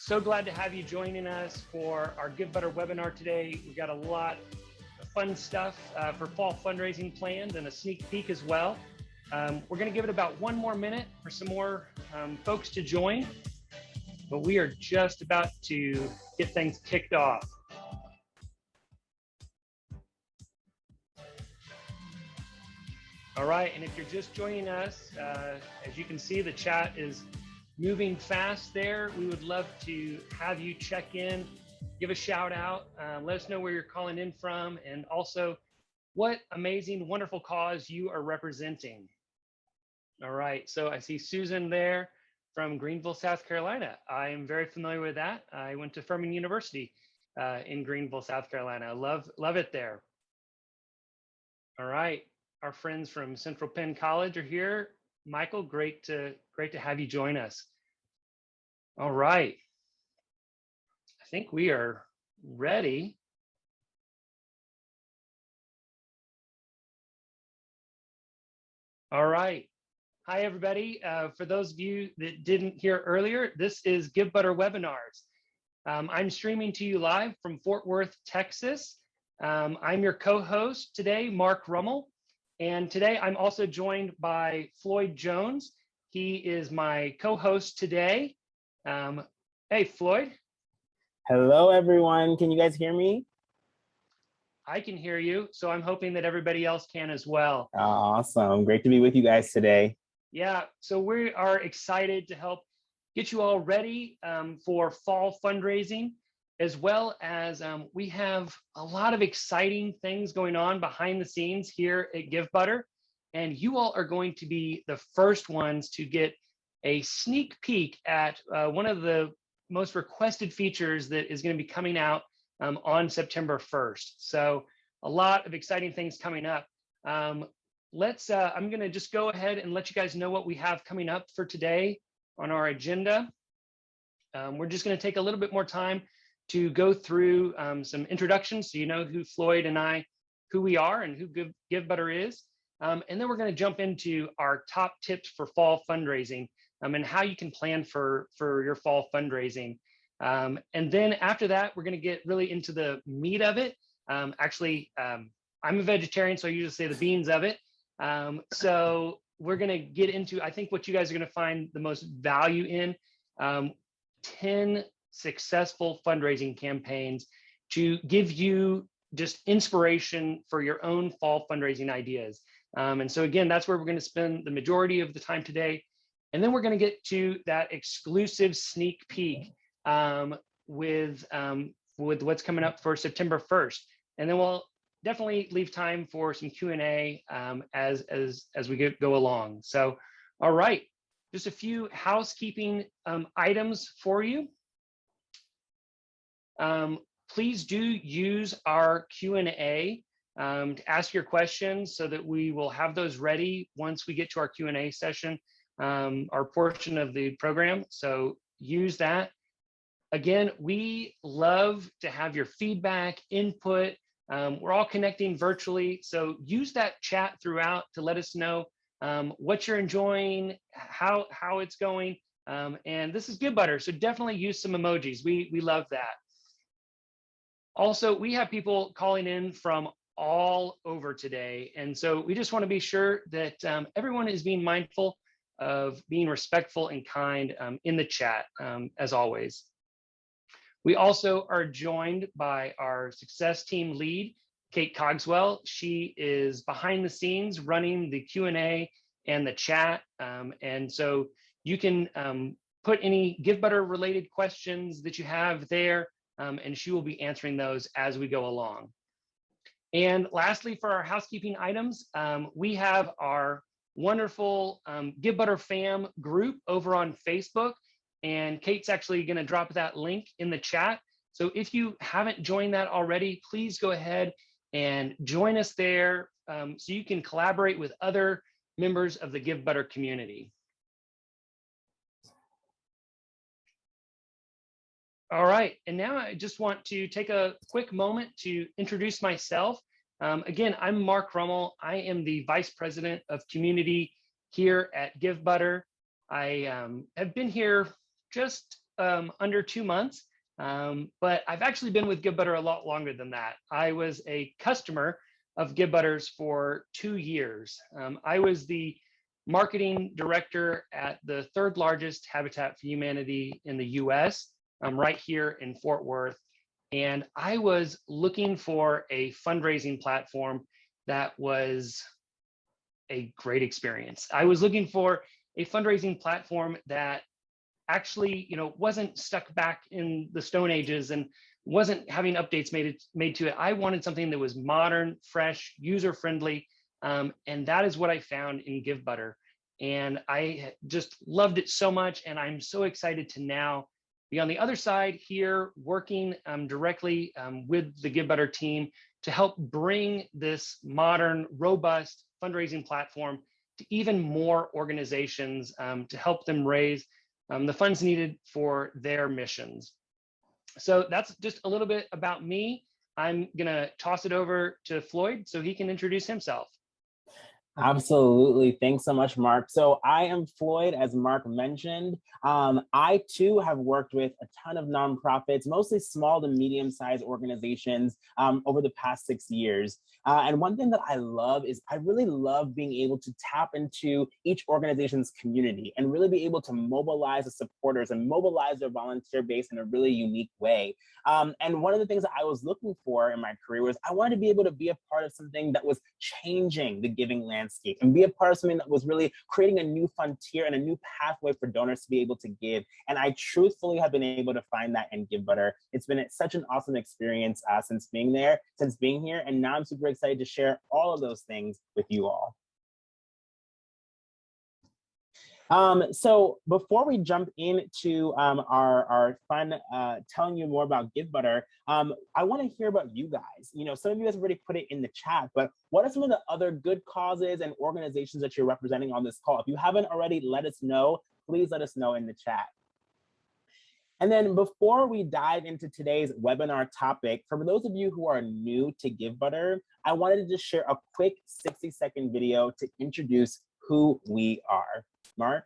So glad to have you joining us for our Givebutter webinar today. We've got a lot of fun stuff for fall fundraising planned and a sneak peek as well. We're going to give it about 1 more minute for some more folks to join, but we are just about to get things kicked off. All right, and if you're just joining us, as you can see, the chat is moving fast there. We would love to have you check in, give a shout out, let us know where you're calling in from, and also what amazing, wonderful cause you are representing. All right, so I see Susan there from Greenville, South Carolina. I am very familiar with that. I went to Furman University in Greenville, South Carolina. Love it there. All right, our friends from Central Penn College are here. Michael, great to have you join us. All right, I think we are ready. All right. Hi, everybody. For those of you that didn't hear earlier, this is Givebutter Webinars. I'm streaming to you live from Fort Worth, Texas. I'm your co-host today, Mark Rummel. And today I'm also joined by Floyd Jones. He is my co-host today. Hey, Floyd. Hello, everyone. Can you guys hear me? I can hear you, so I'm hoping that everybody else can as well. Awesome. Great to be with you guys today. Yeah, so we are excited to help get you all ready for fall fundraising, as well as we have a lot of exciting things going on behind the scenes here at Givebutter, and you all are going to be the first ones to get a sneak peek at one of the most requested features that is going to be coming out on September 1st. So a lot of exciting things coming up. I'm going to just go ahead and let you guys know what we have coming up for today on our agenda. We're just going to take a little bit more time to go through some introductions so you know who Floyd and I, who we are and who Givebutter is. And then we're going to jump into our top tips for fall fundraising and how you can plan for your fall fundraising. And then after that, we're going to get really into the meat of it. I'm a vegetarian, so I usually say the beans of it. So we're going to get into, I think what you guys are going to find the most value in, 10 successful fundraising campaigns to give you just inspiration for your own fall fundraising ideas. And so again, that's where we're going to spend the majority of the time today. And then we're going to get to that exclusive sneak peek with what's coming up for September 1st. And then we'll definitely leave time for some Q&A as we go along. So, all right, just a few housekeeping items for you. Please do use our Q&A to ask your questions so that we will have those ready once we get to our Q&A session, our portion of the program. So use that. Again, we love to have your feedback, input. We're all connecting virtually, so use that chat throughout to let us know what you're enjoying, how it's going. And this is Givebutter, so definitely use some emojis. We love that. Also, we have people calling in from all over today, and so we just want to be sure that everyone is being mindful of being respectful and kind in the chat, as always. We also are joined by our success team lead, Kate Cogswell. She is behind the scenes running the Q&A and the chat. And so you can put any Givebutter related questions that you have there, and she will be answering those as we go along. And lastly, for our housekeeping items, we have our wonderful Givebutter fam group over on Facebook. And Kate's actually going to drop that link in the chat. So if you haven't joined that already, please go ahead and join us there so you can collaborate with other members of the Givebutter community. All right, and now I just want to take a quick moment to introduce myself. Again, I'm Mark Rummel. I am the Vice President of Community here at Givebutter. I have been here just under 2 months, but I've actually been with Givebutter a lot longer than that. I was a customer of Givebutter's for 2 years. I was the marketing director at the third largest Habitat for Humanity in the US, right here in Fort Worth. And I was looking for a fundraising platform that was a great experience. I was looking for a fundraising platform that actually, wasn't stuck back in the Stone Ages and wasn't having updates made to it. I wanted something that was modern, fresh, user-friendly, and that is what I found in Givebutter. And I just loved it so much, and I'm so excited to now be on the other side here, working directly with the Givebutter team to help bring this modern, robust fundraising platform to even more organizations to help them raise the funds needed for their missions. So that's just a little bit about me. I'm gonna toss it over to Floyd so he can introduce himself. Absolutely. Thanks so much, Mark. So I am Floyd, as Mark mentioned. I too have worked with a ton of nonprofits, mostly small to medium-sized organizations over the past 6 years. And one thing that I love is I really love being able to tap into each organization's community and really be able to mobilize the supporters and mobilize their volunteer base in a really unique way. And one of the things that I was looking for in my career was I wanted to be able to be a part of something that was changing the giving landscape and be a part of something that was really creating a new frontier and a new pathway for donors to be able to give. And I truthfully have been able to find that in Givebutter. It's been such an awesome experience since being here. And now I'm super excited to share all of those things with you all. So before we jump into our fun telling you more about Givebutter, I want to hear about you guys. Some of you guys have already put it in the chat, but what are some of the other good causes and organizations that you're representing on this call? If you haven't already, let us know. Please let us know in the chat. And then before we dive into today's webinar topic, for those of you who are new to Givebutter, I wanted to just share a quick 60-second video to introduce who we are. Mark?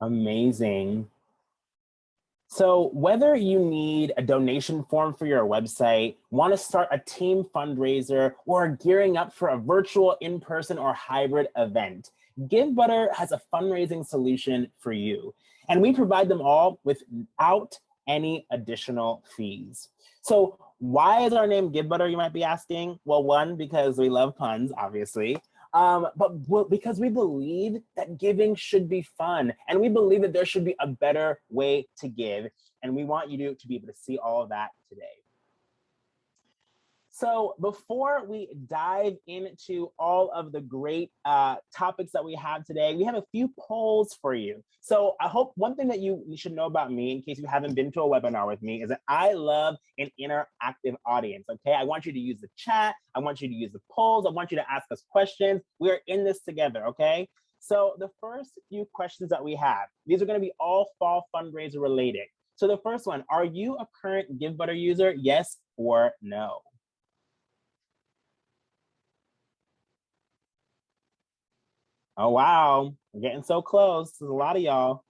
Amazing. So whether you need a donation form for your website, want to start a team fundraiser, or are gearing up for a virtual, in-person, or hybrid event, Givebutter has a fundraising solution for you. And we provide them all without any additional fees. So why is our name Givebutter, you might be asking? Well, one, because we love puns, obviously. But because we believe that giving should be fun, and we believe that there should be a better way to give, and we want you to be able to see all of that today. So before we dive into all of the great topics that we have today, we have a few polls for you. So I hope one thing that you should know about me, in case you haven't been to a webinar with me, is that I love an interactive audience, okay? I want you to use the chat. I want you to use the polls. I want you to ask us questions. We are in this together, okay? So the first few questions that we have, these are gonna be all fall fundraiser related. So the first one, are you a current Givebutter user? Yes or no? Oh, wow. We're getting so close. There's a lot of y'all.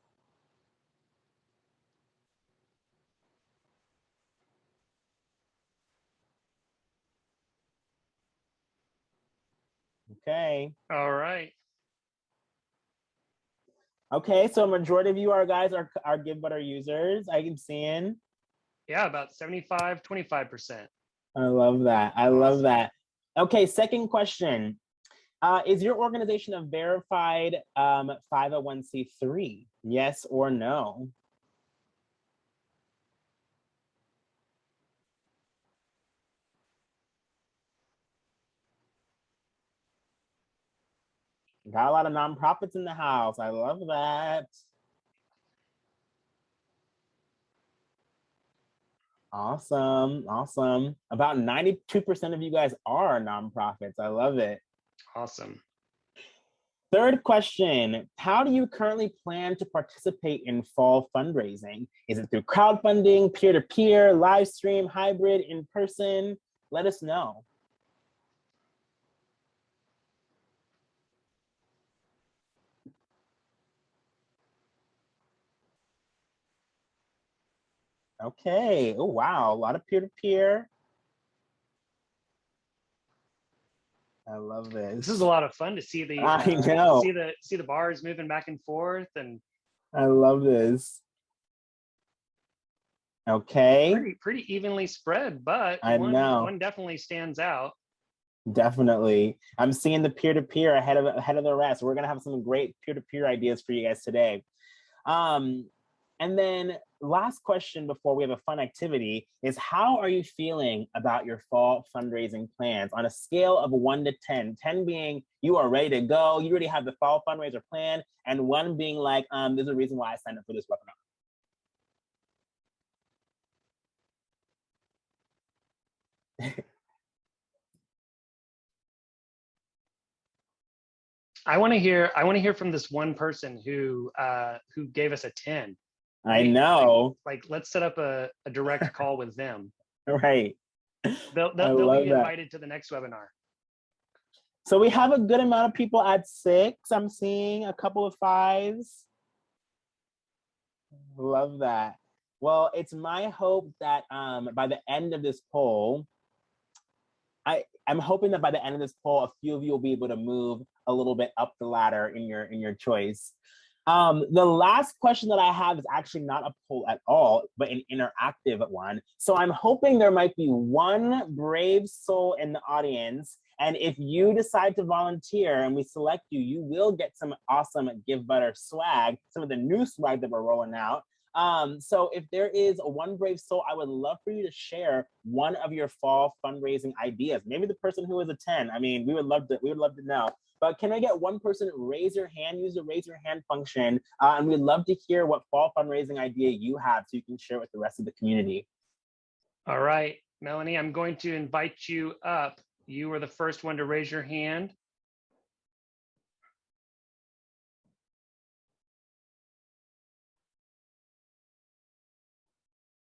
Okay. All right. Okay, so a majority of you are guys are Givebutter users. I am seeing. Yeah, about 75, 25%. I love that. I love Awesome. that. Okay, second question. Is your organization a verified 501c3? Yes or no? Got a lot of nonprofits in the house. I love that. Awesome. Awesome. About 92% of you guys are nonprofits. I love it. Awesome. Third question, how do you currently plan to participate in fall fundraising? Is it through crowdfunding, peer-to-peer, live stream, hybrid, in person? Let us know. Okay, oh wow, a lot of peer-to-peer. I love this. This is a lot of fun to see the I know. see the bars moving back and forth, and I love this. Okay. pretty evenly spread, but I know. one definitely stands out. Definitely. I'm seeing the peer-to-peer ahead of the rest. We're gonna have some great peer-to-peer ideas for you guys today. And then last question before we have a fun activity is, how are you feeling about your fall fundraising plans on a scale of 1 to 10? 10 being you are ready to go, you already have the fall fundraiser plan, and 1 being like, there's a reason why I signed up for this webinar. I want to hear from this one person who gave us a 10. I know. Like let's set up a direct call with them. Right. They'll be invited to the next webinar. So we have a good amount of people at 6. I'm seeing a couple of 5s. Love that. Well, it's my hope that by the end of this poll, I'm hoping that by the end of this poll, a few of you will be able to move a little bit up the ladder in your choice. The last question that I have is actually not a poll at all, but an interactive one. So I'm hoping there might be one brave soul in the audience. And if you decide to volunteer and we select you, you will get some awesome Givebutter swag, some of the new swag that we're rolling out. So if there is one brave soul, I would love for you to share one of your fall fundraising ideas. Maybe the person who is a 10. I mean, we would love to know. But can I get one person raise your hand, use the raise your hand function, and we'd love to hear what fall fundraising idea you have so you can share with the rest of the community. All right, Melanie, I'm going to invite you up. You were the first one to raise your hand.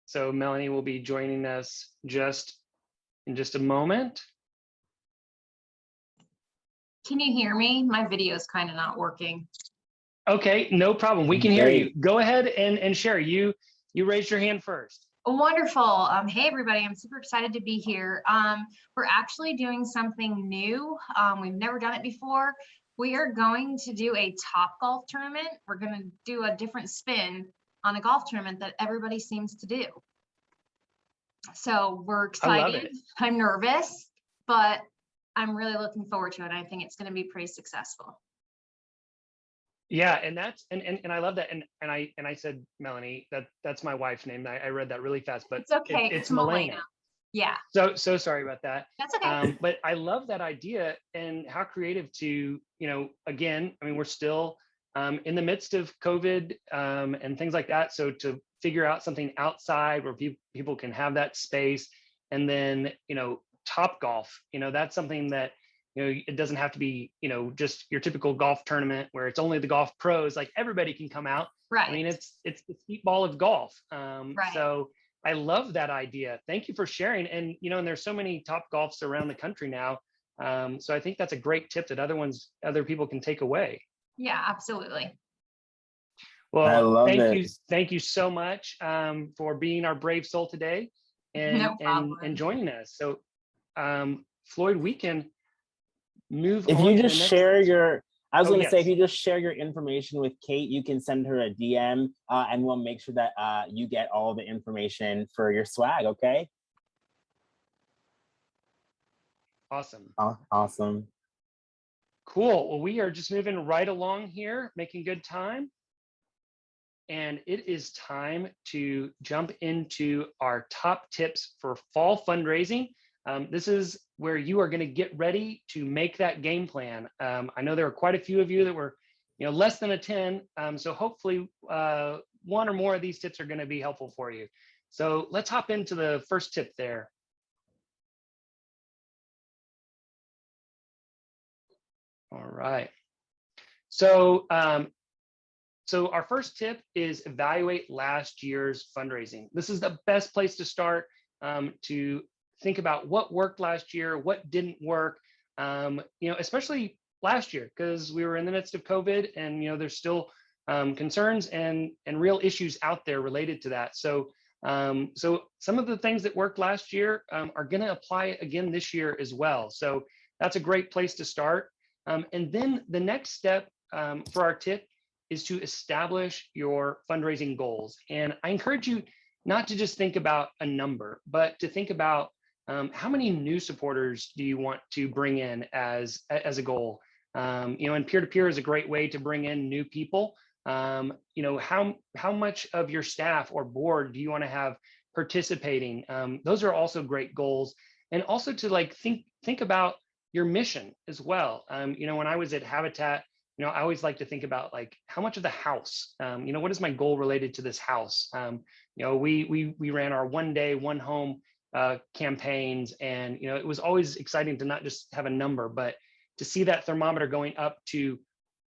So Melanie will be joining us in just a moment. Can you hear me? My video is kind of not working. Okay, no problem. We can hear you. Go ahead and share. You raised your hand first. Wonderful. Hey, everybody. I'm super excited to be here. We're actually doing something new. We've never done it before. We are going to do a Top Golf tournament. We're going to do a different spin on a golf tournament that everybody seems to do. So we're excited. I'm nervous, but I'm really looking forward to it. I think it's going to be pretty successful. Yeah, and that's and I love that. And I said, Melanie, that's my wife's name. I read that really fast, but it's okay. It's Melena. Yeah. So sorry about that. That's okay. But I love that idea and how creative to, again, I mean, we're still in the midst of COVID and things like that. So to figure out something outside where people can have that space, and then, Top Golf, that's something that, it doesn't have to be, just your typical golf tournament where it's only the golf pros. Like everybody can come out. Right. I mean, it's the heat ball of golf. Right. So I love that idea. Thank you for sharing. And, and there's so many Top Golfs around the country now. So I think that's a great tip that other people can take away. Yeah, absolutely. Well, thank you so much for being our brave soul today and joining us. So Floyd, we can move If on you to the just next. share your, I was Oh, going to say, if yes. you just share your information with Kate, you can send her a DM and we'll make sure that you get all the information for your swag, okay? Awesome. Awesome. Cool. Well, we are just moving right along here, making good time. And it is time to jump into our top tips for fall fundraising. This is where you are going to get ready to make that game plan. I know there are quite a few of you that were, less than a 10. So hopefully one or more of these tips are going to be helpful for you. So let's hop into the first tip there. All right. So our first tip is evaluate last year's fundraising. This is the best place to start to think about what worked last year, what didn't work, especially last year, because we were in the midst of COVID and, there's still concerns and real issues out there related to that. So some of the things that worked last year are going to apply again this year as well. So that's a great place to start. And then the next step for our tip is to establish your fundraising goals. And I encourage you not to just think about a number, but to think about how many new supporters do you want to bring in as a goal? And peer-to-peer is a great way to bring in new people. How much of your staff or board do you want to have participating? Those are also great goals. And also to think about your mission as well. When I was at Habitat, I always like to think about how much of the house, what is my goal related to this house? We ran our 1 day, 1 home campaigns, and it was always exciting to not just have a number, but to see that thermometer going up to,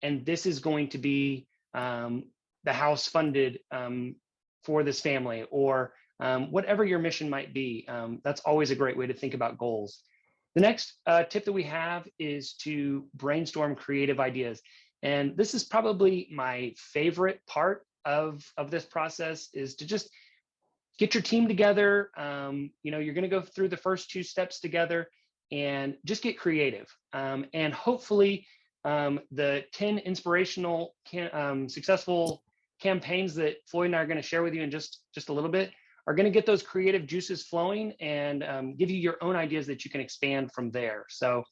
and this is going to be the house funded for this family, or whatever your mission might be. That's always a great way to think about goals. The next tip that we have is to brainstorm creative ideas. And this is probably my favorite part of this process, is to just get your team together. You're going to go through the first 2 steps together and just get creative. And hopefully the 10 inspirational, successful campaigns that Floyd and I are going to share with you in just a little bit are going to get those creative juices flowing and give you your own ideas that you can expand from there. So,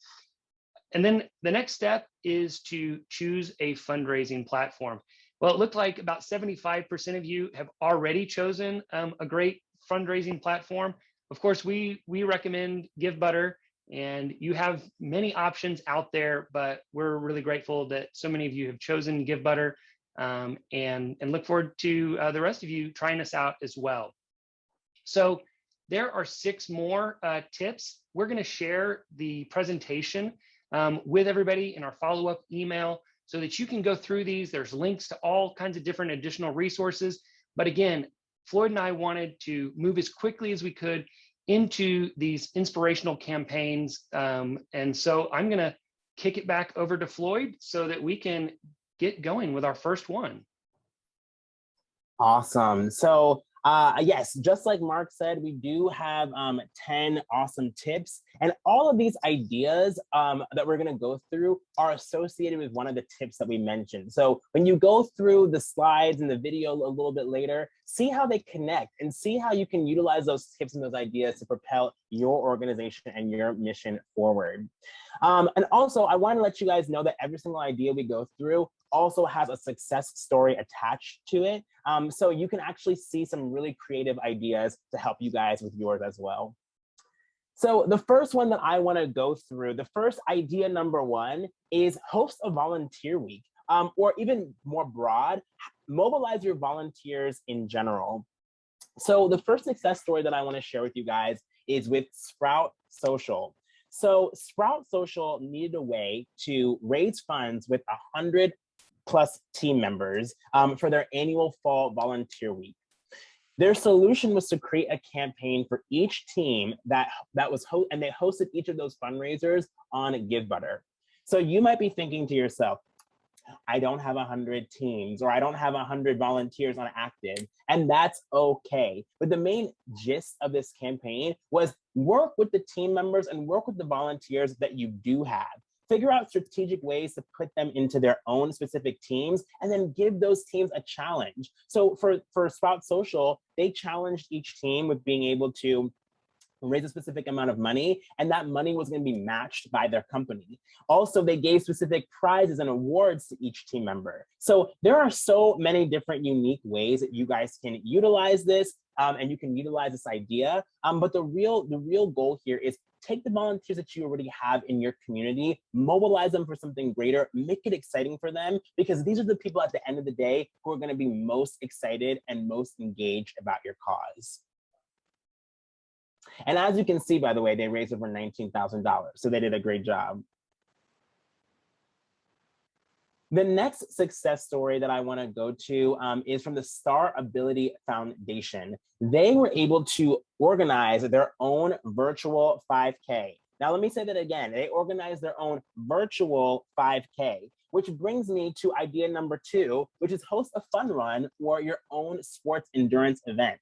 and then the next step is to choose a fundraising platform. Well, it looked like about 75% of you have already chosen a great fundraising platform. Of course, we recommend Givebutter, and you have many options out there, but we're really grateful that so many of you have chosen Givebutter, and look forward to the rest of you trying us out as well. So there are 6 more tips. We're going to share the presentation with everybody in our follow-up email so that you can go through these. There's links to all kinds of different additional resources. But again, Floyd and I wanted to move as quickly as we could into these inspirational campaigns. And so I'm going to kick it back over to Floyd so that we can get going with our first one. Awesome. So yes, just like Mark said, we do have 10 awesome tips, and all of these ideas that we're going to go through are associated with one of the tips that we mentioned. So when you go through the slides and the video a little bit later, see how they connect and see how you can utilize those tips and those ideas to propel your organization and your mission forward. And also, I want to let you guys know that every single idea we go through also has a success story attached to it. So you can actually see some really creative ideas to help you guys with yours as well. So the first one that I want to go through, the first idea number 1 is host a volunteer week, or even more broad, mobilize your volunteers in general. So the first success story that I want to share with you guys is with Sprout Social. So Sprout Social needed a way to raise funds with 100+ team members for their annual fall volunteer week. Their solution was to create a campaign for each team that was and they hosted each of those fundraisers on Givebutter. So you might be thinking to yourself, I don't have 100 teams, or I don't have 100 volunteers on active, and that's okay. But the main gist of this campaign was work with the team members and work with the volunteers that you do have. figure out strategic ways to put them into their own specific teams, and then give those teams a challenge. So for Sprout Social, they challenged each team with being able to raise a specific amount of money, and that money was going to be matched by their company. Also, they gave specific prizes and awards to each team member. So there are so many different unique ways that you guys can utilize this, and you can utilize this idea. But the real goal here is take the volunteers that you already have in your community, mobilize them for something greater, make it exciting for them, because these are the people at the end of the day who are going to be most excited and most engaged about your cause. And as you can see, by the way, they raised over $19,000, so they did a great job. The next success story that I want to go to is from the Star Ability Foundation. They were able to organize their own virtual 5K. Now, let me say that again. They organized their own virtual 5K, which brings me to idea number 2, which is host a fun run or your own sports endurance event.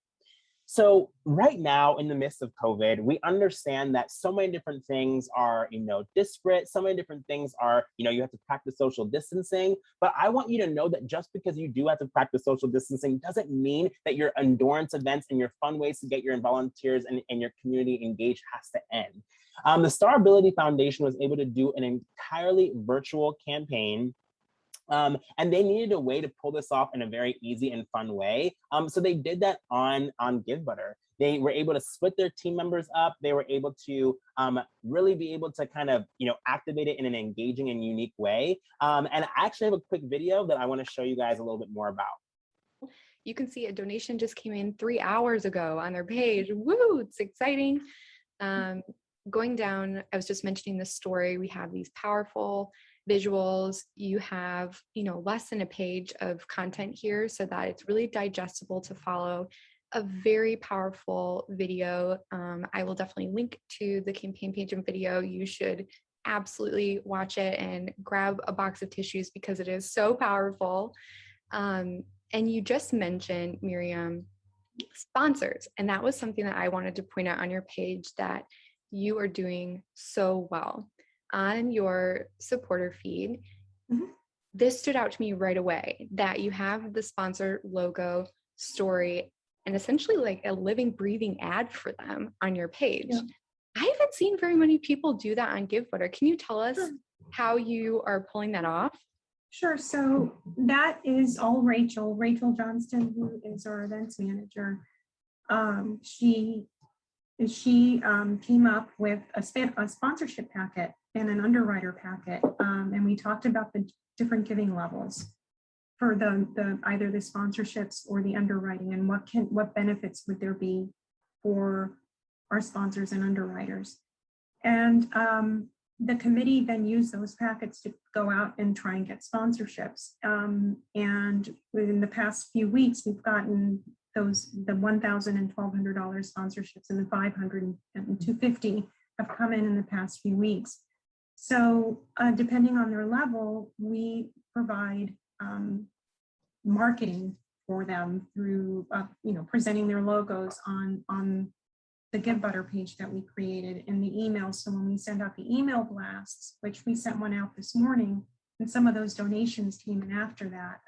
So right now, in the midst of COVID, we understand that so many different things are, disparate. So many different things are, you have to practice social distancing. But I want you to know that just because you do have to practice social distancing doesn't mean that your endurance events and your fun ways to get your volunteers and your community engaged has to end. The Star Ability Foundation was able to do an entirely virtual campaign. And they needed a way to pull this off in a very easy and fun way. So they did that on Givebutter. They were able to split their team members up. They were able to really be able to kind of, activate it in an engaging and unique way. And I actually have a quick video that I want to show you guys a little bit more about. You can see a donation just came in 3 hours ago on their page. Woo, it's exciting. Going down, I was just mentioning this story. We have these powerful visuals. You have, less than a page of content here so that it's really digestible to follow. A very powerful video. I will definitely link to the campaign page and video. You should absolutely watch it and grab a box of tissues because it is so powerful. And you just mentioned, Miriam, sponsors. And that was something that I wanted to point out on your page that you are doing so well. On your supporter feed, this stood out to me right away, that you have the sponsor logo, story, and essentially like a living, breathing ad for them on your page. Yeah. I haven't seen very many people do that on Givebutter. Can you tell us how you are pulling that off? Sure. So that is all Rachel Johnston, who is our events manager. She came up with a sponsorship packet and an underwriter packet, and we talked about the different giving levels for the either the sponsorships or the underwriting, and what benefits would there be for our sponsors and underwriters. And the committee then used those packets to go out and try and get sponsorships. And within the past few weeks, we've gotten the $1,000 and $1,200 sponsorships, and the $500 and $250 have come in the past few weeks. So depending on their level, we provide marketing for them through presenting their logos on the Givebutter page that we created in the email. So when we send out the email blasts, which we sent one out this morning, and some of those donations came in after that.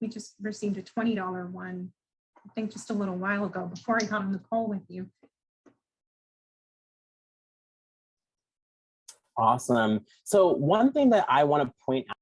We just received a $20 one, I think just a little while ago before I got on the call with you. Awesome. So one thing that I want to point out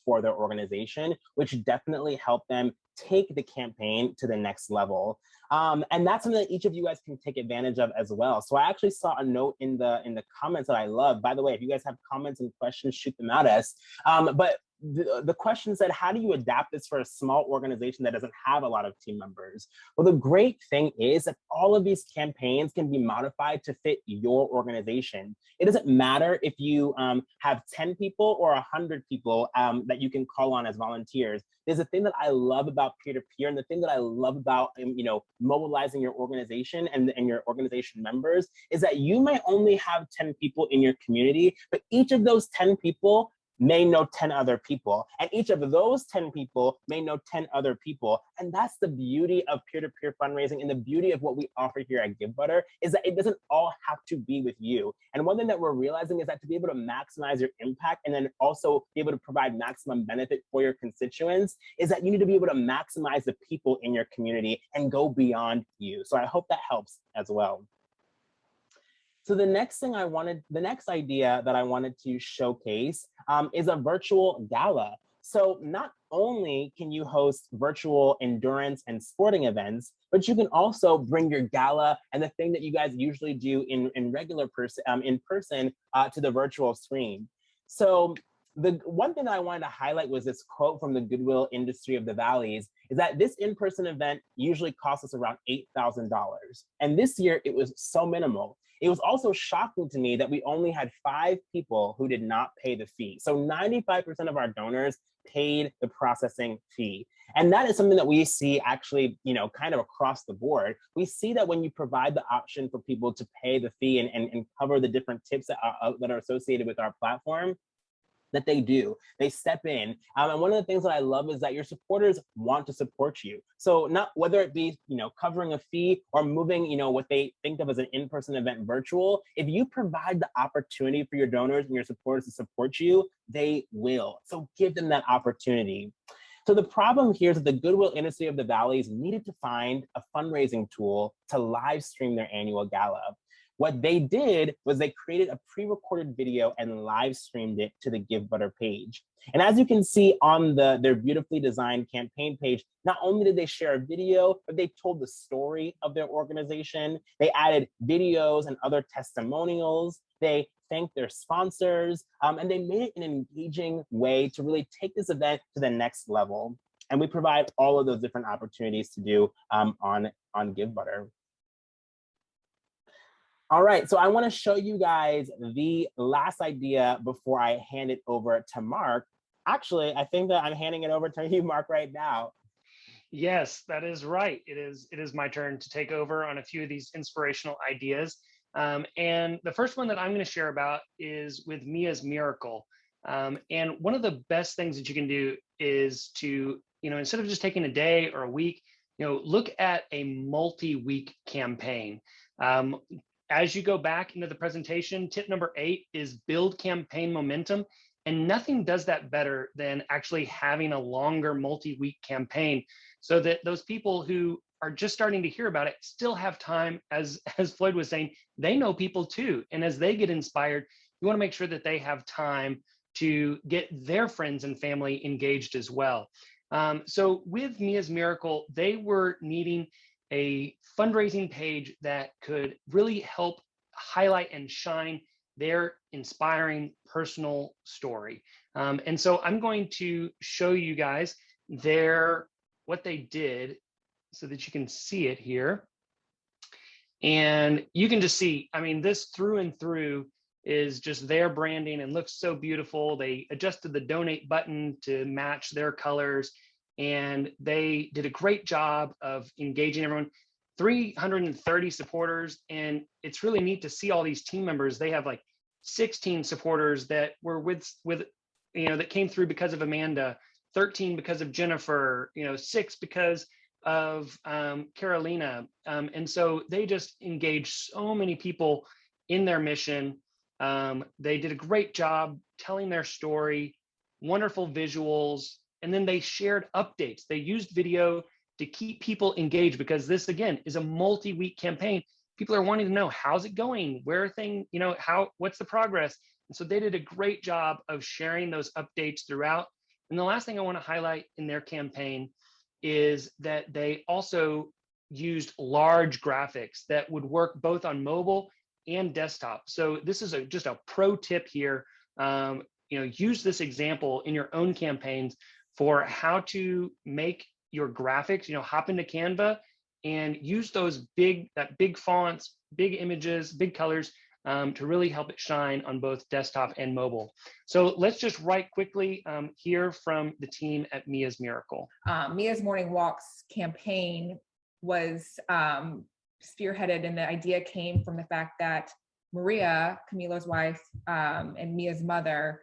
for their organization, which definitely helped them take the campaign to the next level. And that's something that each of you guys can take advantage of as well. So I actually saw a note in the comments that I love. By the way, if you guys have comments and questions, shoot them at us. But the question said, how do you adapt this for a small organization that doesn't have a lot of team members? Well, the great thing is that all of these campaigns can be modified to fit your organization. It doesn't matter if you have 10 people or 100 people that you can call on as volunteers. There's a thing that I love about peer-to-peer, and the thing that I love about mobilizing your organization and your organization members is that you might only have 10 people in your community, but each of those 10 people may know 10 other people, and each of those 10 people may know 10 other people. And that's the beauty of peer-to-peer fundraising, and the beauty of what we offer here at Givebutter is that it doesn't all have to be with you. And one thing that we're realizing is that to be able to maximize your impact and then also be able to provide maximum benefit for your constituents is that you need to be able to maximize the people in your community and go beyond you. So I hope that helps as well. So the next idea that I wanted to showcase is a virtual gala. So not only can you host virtual endurance and sporting events, but you can also bring your gala and the thing that you guys usually do in person to the virtual screen. So the one thing that I wanted to highlight was this quote from the Goodwill Industry of the Valleys, is that this in-person event usually costs us around $8,000. And this year it was so minimal. It was also shocking to me that we only had 5 people who did not pay the fee. So 95% of our donors paid the processing fee. And that is something that we see actually, kind of across the board. We see that when you provide the option for people to pay the fee and cover the different tips that are associated with our platform, that they do. They step in. And one of the things that I love is that your supporters want to support you. So not whether it be, covering a fee or moving, what they think of as an in-person event virtual, if you provide the opportunity for your donors and your supporters to support you, they will. So give them that opportunity. So the problem here is that the Goodwill Industry of the Valleys needed to find a fundraising tool to live stream their annual gala. What they did was they created a pre-recorded video and live streamed it to the Givebutter page. And as you can see on their beautifully designed campaign page, not only did they share a video, but they told the story of their organization. They added videos and other testimonials. They thanked their sponsors, and they made it an engaging way to really take this event to the next level. And we provide all of those different opportunities to do on Givebutter. All right, so I want to show you guys the last idea before I hand it over to Mark. Actually, I think that I'm handing it over to you, Mark, right now. Yes, that is right. It is my turn to take over on a few of these inspirational ideas. And the first one that I'm going to share about is with Mia's Miracle. And one of the best things that you can do is to, instead of just taking a day or a week, look at a multi-week campaign. As you go back into the presentation, tip number 8 is build campaign momentum. And nothing does that better than actually having a longer multi-week campaign so that those people who are just starting to hear about it still have time, as Floyd was saying, they know people too. And as they get inspired, you want to make sure that they have time to get their friends and family engaged as well. So with Mia's Miracle, they were needing a fundraising page that could really help highlight and shine their inspiring personal story. And so I'm going to show you guys what they did so that you can see it here. And you can just see, this through and through is just their branding and looks so beautiful. They adjusted the donate button to match their colors. And they did a great job of engaging everyone. 330 supporters, and it's really neat to see all these team members. They have like 16 supporters that were with that came through because of Amanda, 13 because of Jennifer, 6 because of Carolina, and so they just engaged so many people in their mission. They did a great job telling their story, wonderful visuals. And then they shared updates. They used video to keep people engaged because this, again, is a multi-week campaign. People are wanting to know, how's it going? Where are things, what's the progress? And so they did a great job of sharing those updates throughout. And the last thing I want to highlight in their campaign is that they also used large graphics that would work both on mobile and desktop. So this is just a pro tip here. Use this example in your own campaigns for how to make your graphics, hop into Canva and use those big fonts, big images, big colors to really help it shine on both desktop and mobile. So let's just write quickly hear from the team at Mia's Miracle. Mia's Morning Walks campaign was spearheaded, and the idea came from the fact that Maria, Camilo's wife, and Mia's mother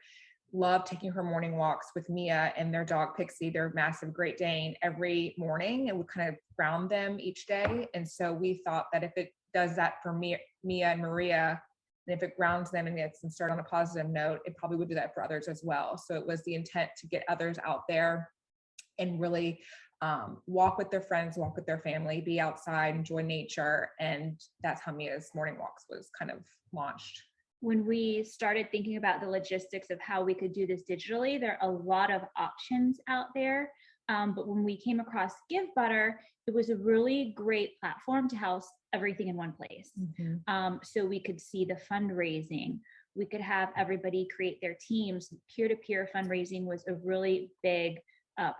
love taking her morning walks with Mia and their dog Pixie, their massive Great Dane, every morning, and would kind of ground them each day. And so we thought that if it does that for Mia and Maria, and if it grounds them and gets them started on a positive note, it probably would do that for others as well. So it was the intent to get others out there and really walk with their friends, walk with their family, be outside, enjoy nature. And that's how Mia's morning walks was kind of launched. When we started thinking about the logistics of how we could do this digitally, there are a lot of options out there. But when we came across Givebutter, it was a really great platform to house everything in one place. So we could see the fundraising. We could have everybody create their teams. Peer-to-peer fundraising was a really big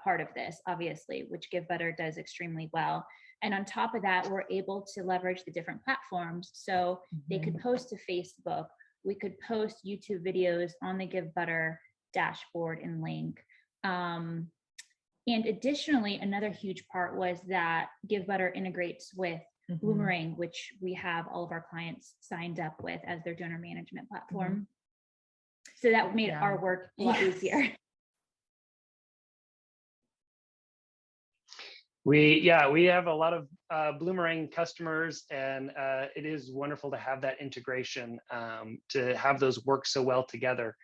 part of this, obviously, which Givebutter does extremely well. And on top of that, we're able to leverage the different platforms. So they could post to Facebook. We could post YouTube videos on the Givebutter dashboard and link. And additionally, another huge part was that Givebutter integrates with Boomerang, which we have all of our clients signed up with as their donor management platform. So that made our work a lot easier. We have a lot of Boomerang customers, and it is wonderful to have that integration, to have those work so well together.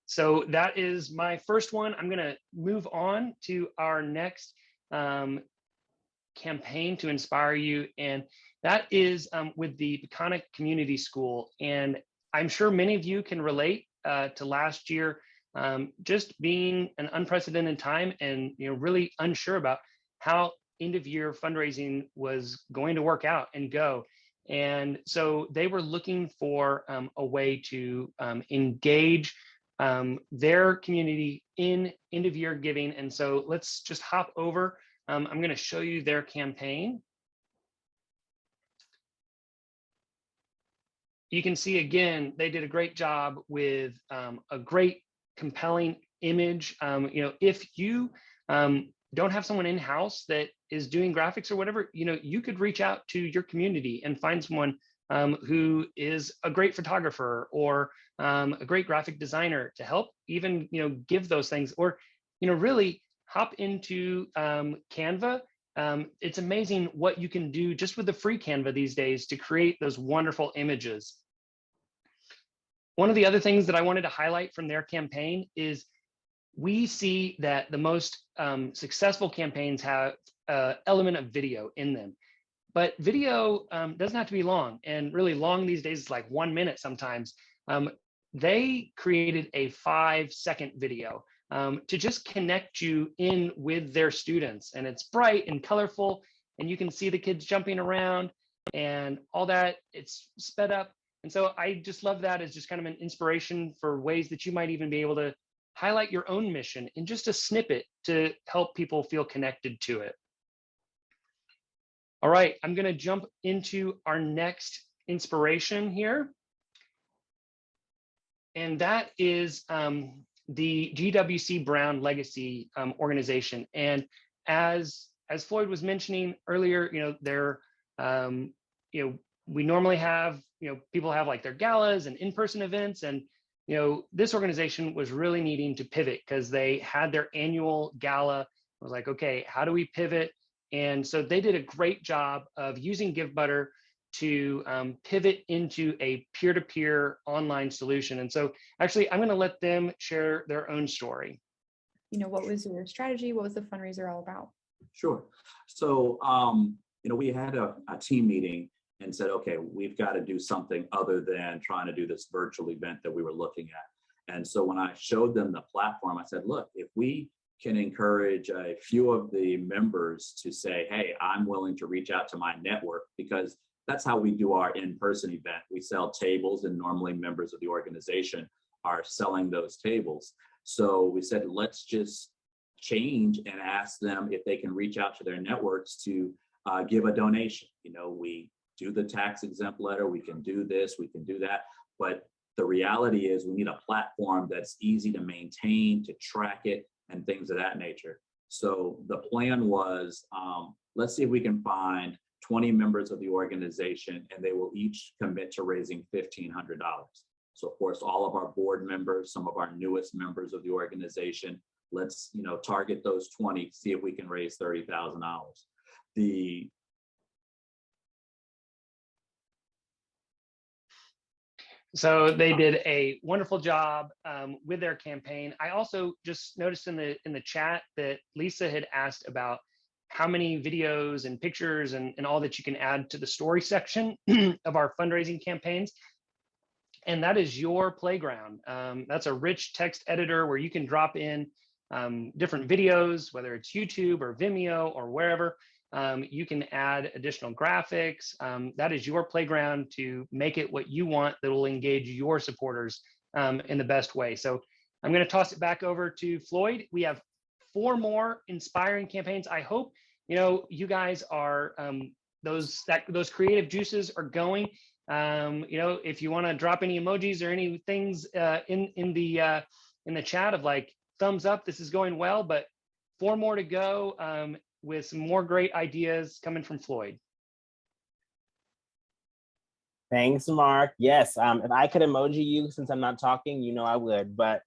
So that is my first one. I'm going to move on to our next campaign to inspire you, and that is with the Peconic Community School. And I'm sure many of you can relate to last year, just being an unprecedented time, and really unsure about how end of year fundraising was going to work out and go. And so they were looking for a way to engage their community in end of year giving. And so let's just hop over. I'm going to show you their campaign. You can see, again, they did a great job with a great compelling image. If you don't have someone in-house that is doing graphics or whatever, you could reach out to your community and find someone who is a great photographer or a great graphic designer to help even, give those things, or, really hop into Canva. It's amazing what you can do just with the free Canva these days to create those wonderful images. One of the other things that I wanted to highlight from their campaign is we see that the most successful campaigns have an element of video in them. But video doesn't have to be long, and really long these days is like 1 minute sometimes. They created a 5-second video to just connect you in with their students. And it's bright and colorful, and you can see the kids jumping around and all that. It's sped up. And so I just love that as just kind of an inspiration for ways that you might even be able to highlight your own mission in just a snippet to help people feel connected to it. All right, I'm going to jump into our next inspiration here. And that is the GWC Brown Legacy organization. And as Floyd was mentioning earlier, they're, we normally have, people have like their galas and in-person events, and this organization was really needing to pivot because they had their annual gala. I was like, okay, how do we pivot? And so they did a great job of using Givebutter to pivot into a peer-to-peer online solution. And so actually, I'm going to let them share their own story. What was your strategy? What was the fundraiser all about? Sure. So, we had a team meeting and said, okay, we've got to do something other than trying to do this virtual event that we were looking at. And so when I showed them the platform, I said, look, if we can encourage a few of the members to say, hey, I'm willing to reach out to my network, because that's how we do our in-person event. We sell tables, and normally members of the organization are selling those tables. So we said, let's just change and ask them if they can reach out to their networks to give a donation. We do the tax exempt letter, we can do this, we can do that. But the reality is we need a platform that's easy to maintain, to track it, and things of that nature. So the plan was, let's see if we can find 20 members of the organization, and they will each commit to raising $1,500. So of course, all of our board members, some of our newest members of the organization, let's, you know, target those 20, see if we can raise $30,000. So they did a wonderful job with their campaign. I also just noticed in the chat that Lisa had asked about how many videos and pictures and all that you can add to the story section of our fundraising campaigns. And that is your playground. That's a rich text editor where you can drop in different videos, whether it's YouTube or Vimeo or wherever. You can add additional graphics. That is your playground to make it what you want that will engage your supporters in the best way. So I'm going to toss it back over to Floyd. We have 4 more inspiring campaigns. I hope, you know, you guys are those creative juices are going. You know, if you want to drop any emojis or any things in the chat of like thumbs up, this is going well, but 4 more to go with some more great ideas coming from Floyd. Thanks, Mark. Yes, if I could emoji you since I'm not talking, you know I would. But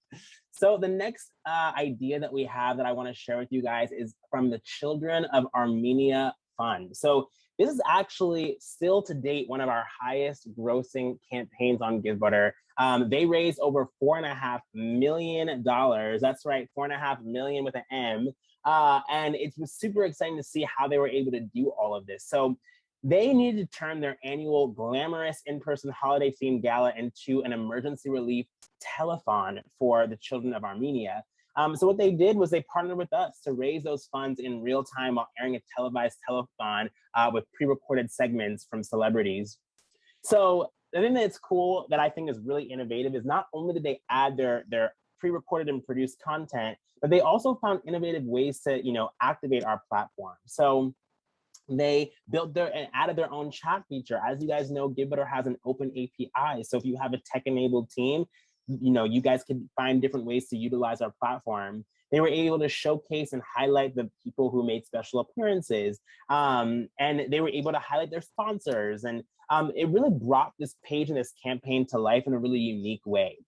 so the next idea that we have that I want to share with you guys is from the Children of Armenia Fund. So this is actually still to date one of our highest grossing campaigns on Givebutter. They raised over $4.5 million. That's right, 4.5 million with an M. And it was super exciting to see how they were able to do all of this. So they needed to turn their annual glamorous in-person holiday themed gala into an emergency relief telethon for the children of Armenia. So what they did was they partnered with us to raise those funds in real time while airing a televised telethon with pre-recorded segments from celebrities. So the thing that's cool that I think is really innovative is not only did they add their pre-recorded and produced content, but they also found innovative ways to, you know, activate our platform. So they built and added their own chat feature. As you guys know, Givebutter has an open API. So if you have a tech-enabled team, you know, you guys can find different ways to utilize our platform. They were able to showcase and highlight the people who made special appearances. And they were able to highlight their sponsors. And it really brought this page and this campaign to life in a really unique way.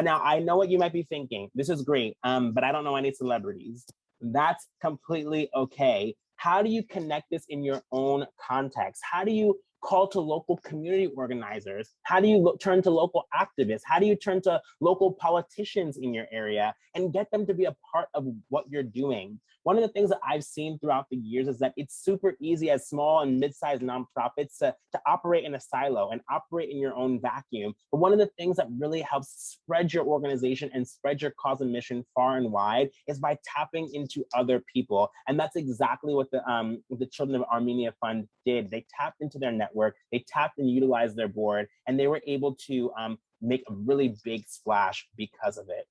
Now, I know what you might be thinking. This is great, but I don't know any celebrities. That's completely okay. How do you connect this in your own context? How do you call to local community organizers? How do you turn to local activists? How do you turn to local politicians in your area and get them to be a part of what you're doing? One of the things that I've seen throughout the years is that it's super easy as small and mid-sized nonprofits to operate in a silo and operate in your own vacuum. But one of the things that really helps spread your organization and spread your cause and mission far and wide is by tapping into other people. And that's exactly what the Children of Armenia Fund did. They tapped into their network, they tapped and utilized their board, and they were able to make a really big splash because of it.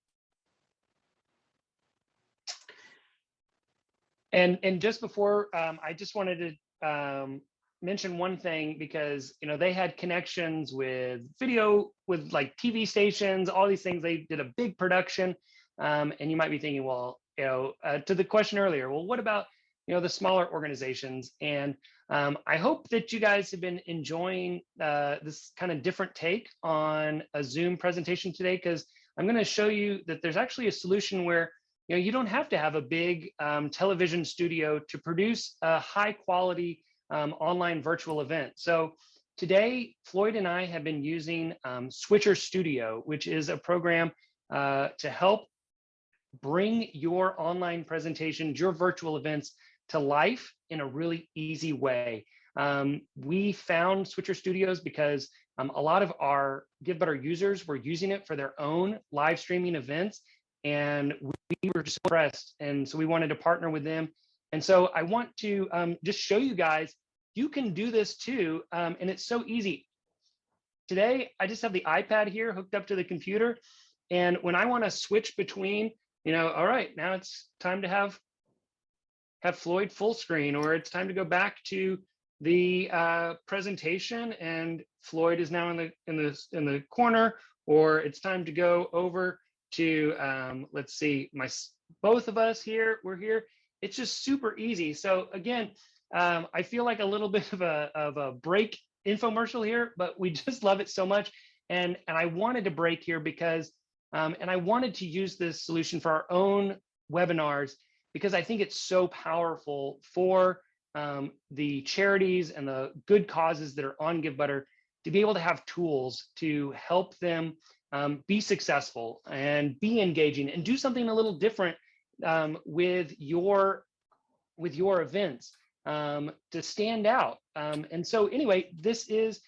And just before, I just wanted to mention one thing, because, you know, they had connections with video, with like TV stations, all these things. They did a big production, and you might be thinking, well, you know, to the question earlier, well, what about, you know, the smaller organizations? And I hope that you guys have been enjoying this kind of different take on a Zoom presentation today, because I'm going to show you that there's actually a solution where, you know, you don't have to have a big television studio to produce a high quality online virtual event. So today, Floyd and I have been using Switcher Studio, which is a program to help bring your online presentations, your virtual events to life in a really easy way. We found Switcher Studios because a lot of our Givebutter users were using it for their own live streaming events, and we were just impressed. And so we wanted to partner with them. And so I want to just show you guys, you can do this too. And it's so easy. Today, I just have the iPad here hooked up to the computer. And when I want to switch between, you know, all right, now it's time to have Floyd full screen, or it's time to go back to the presentation and Floyd is now in the corner, or it's time to go over to let's see, both of us here, we're here. It's just super easy. So again, I feel like a little bit of a break infomercial here, but we just love it so much. And I wanted to break here because, and I wanted to use this solution for our own webinars because I think it's so powerful for the charities and the good causes that are on Givebutter to be able to have tools to help them be successful and be engaging and do something a little different with your events to stand out. And so anyway, this is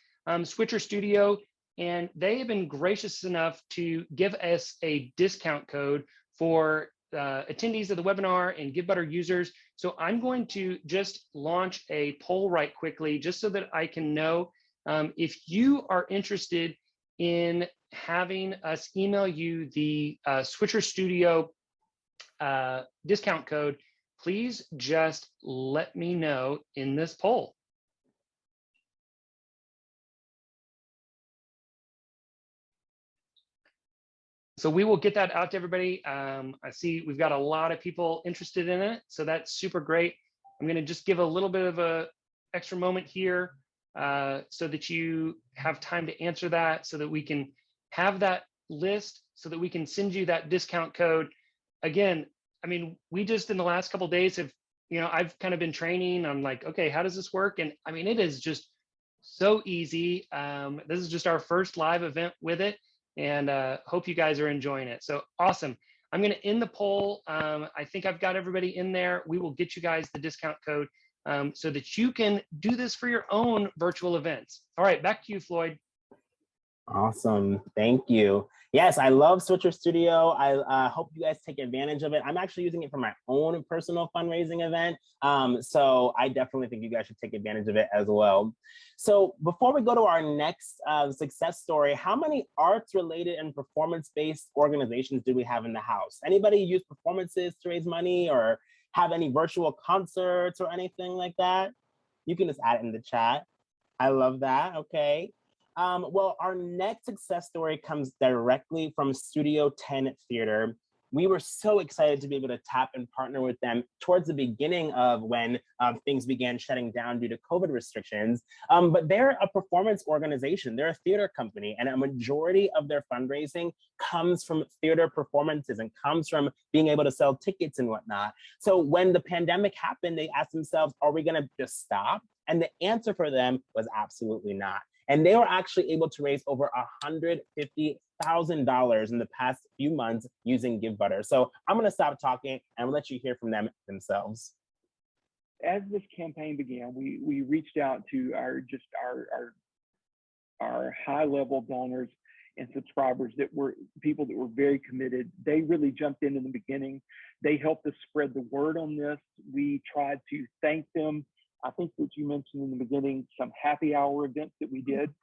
Switcher Studio, and they have been gracious enough to give us a discount code for attendees of the webinar and Givebutter users. So I'm going to just launch a poll right quickly, just so that I can know if you are interested in having us email you the Switcher Studio discount code. Please just let me know in this poll. So we will get that out to everybody. I see we've got a lot of people interested in it, so that's super great. I'm going to just give a little bit of a extra moment here so that you have time to answer that, so that we can have that list, so that we can send you that discount code. Again, I mean, we just in the last couple of days have, I've kind of been training. I'm like, okay, how does this work? And I mean, it is just so easy. This is just our first live event with it, and hope you guys are enjoying it. So awesome. I'm going to end the poll. I think I've got everybody in there. We will get you guys the discount code so that you can do this for your own virtual events. All right, back to you, Floyd. Awesome. Thank you. Yes, I love Switcher Studio. I hope you guys take advantage of it. I'm actually using it for my own personal fundraising event. So I definitely think you guys should take advantage of it as well. So before we go to our next success story, how many arts related and performance-based organizations do we have in the house? Anybody use performances to raise money or have any virtual concerts or anything like that? You can just add it in the chat. I love that. Okay. Well, our next success story comes directly from Studio 10 Theater. We were so excited to be able to tap and partner with them towards the beginning of when things began shutting down due to COVID restrictions. But they're a performance organization. They're a theater company, and a majority of their fundraising comes from theater performances and comes from being able to sell tickets and whatnot. So when the pandemic happened, they asked themselves, are we gonna just stop? And the answer for them was absolutely not. And they were actually able to raise over $150,000 in the past few months using Givebutter. So I'm going to stop talking and I'll let you hear from them themselves. As this campaign began, we reached out to our high-level donors and subscribers that were people that were very committed. They really jumped in the beginning. They helped us spread the word on this. We tried to thank them. I think that you mentioned in the beginning some happy hour events that we did.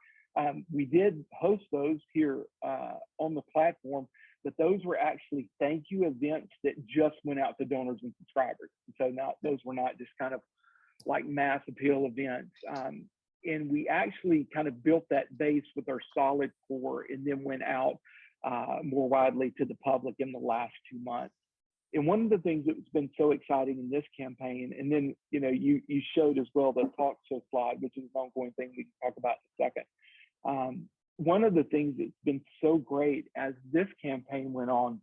We did host those here on the platform, but those were actually thank you events that just went out to donors and subscribers. So those were not just kind of like mass appeal events. And we actually kind of built that base with our solid core and then went out more widely to the public in the last 2 months. And one of the things that's been so exciting in this campaign, and then you showed as well the talk show slide, which is an ongoing thing we can talk about in a second. One of the things that's been so great as this campaign went on,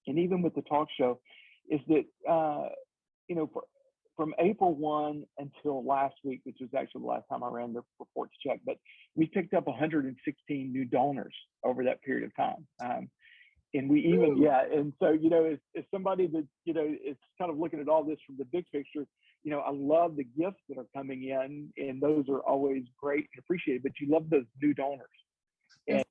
and even with the talk show, is that from April 1 until last week, which was actually the last time I ran the reports check, but we picked up 116 new donors over that period of time. And we even, and so, as somebody that, is kind of looking at all this from the big picture, I love the gifts that are coming in, and those are always great and appreciated, but you love those new donors. And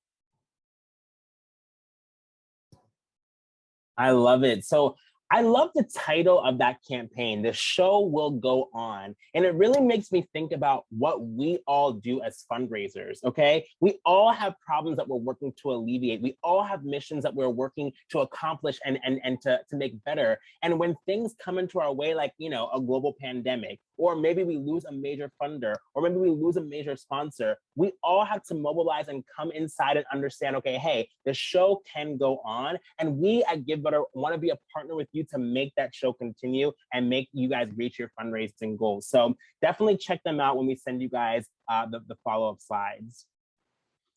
I love it. So I love the title of that campaign, The Show Will Go On. And it really makes me think about what we all do as fundraisers, okay? We all have problems that we're working to alleviate. We all have missions that we're working to accomplish and to make better. And when things come into our way, like, a global pandemic, or maybe we lose a major funder, or maybe we lose a major sponsor, we all have to mobilize and come inside and understand, okay, hey, the show can go on. And we at Givebutter want to be a partner with you to make that show continue and make you guys reach your fundraising goals. So definitely check them out when we send you guys the follow-up slides.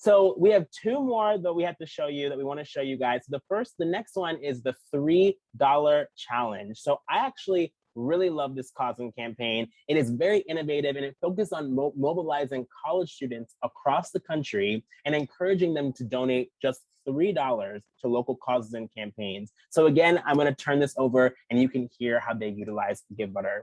So we have two more that we have to show you that we want to show you guys. The next one is the $3 challenge. So I actually really love this cause and campaign. It is very innovative and it focuses on mobilizing college students across the country and encouraging them to donate just $3 to local causes and campaigns. So again, I'm going to turn this over and you can hear how they utilize Givebutter.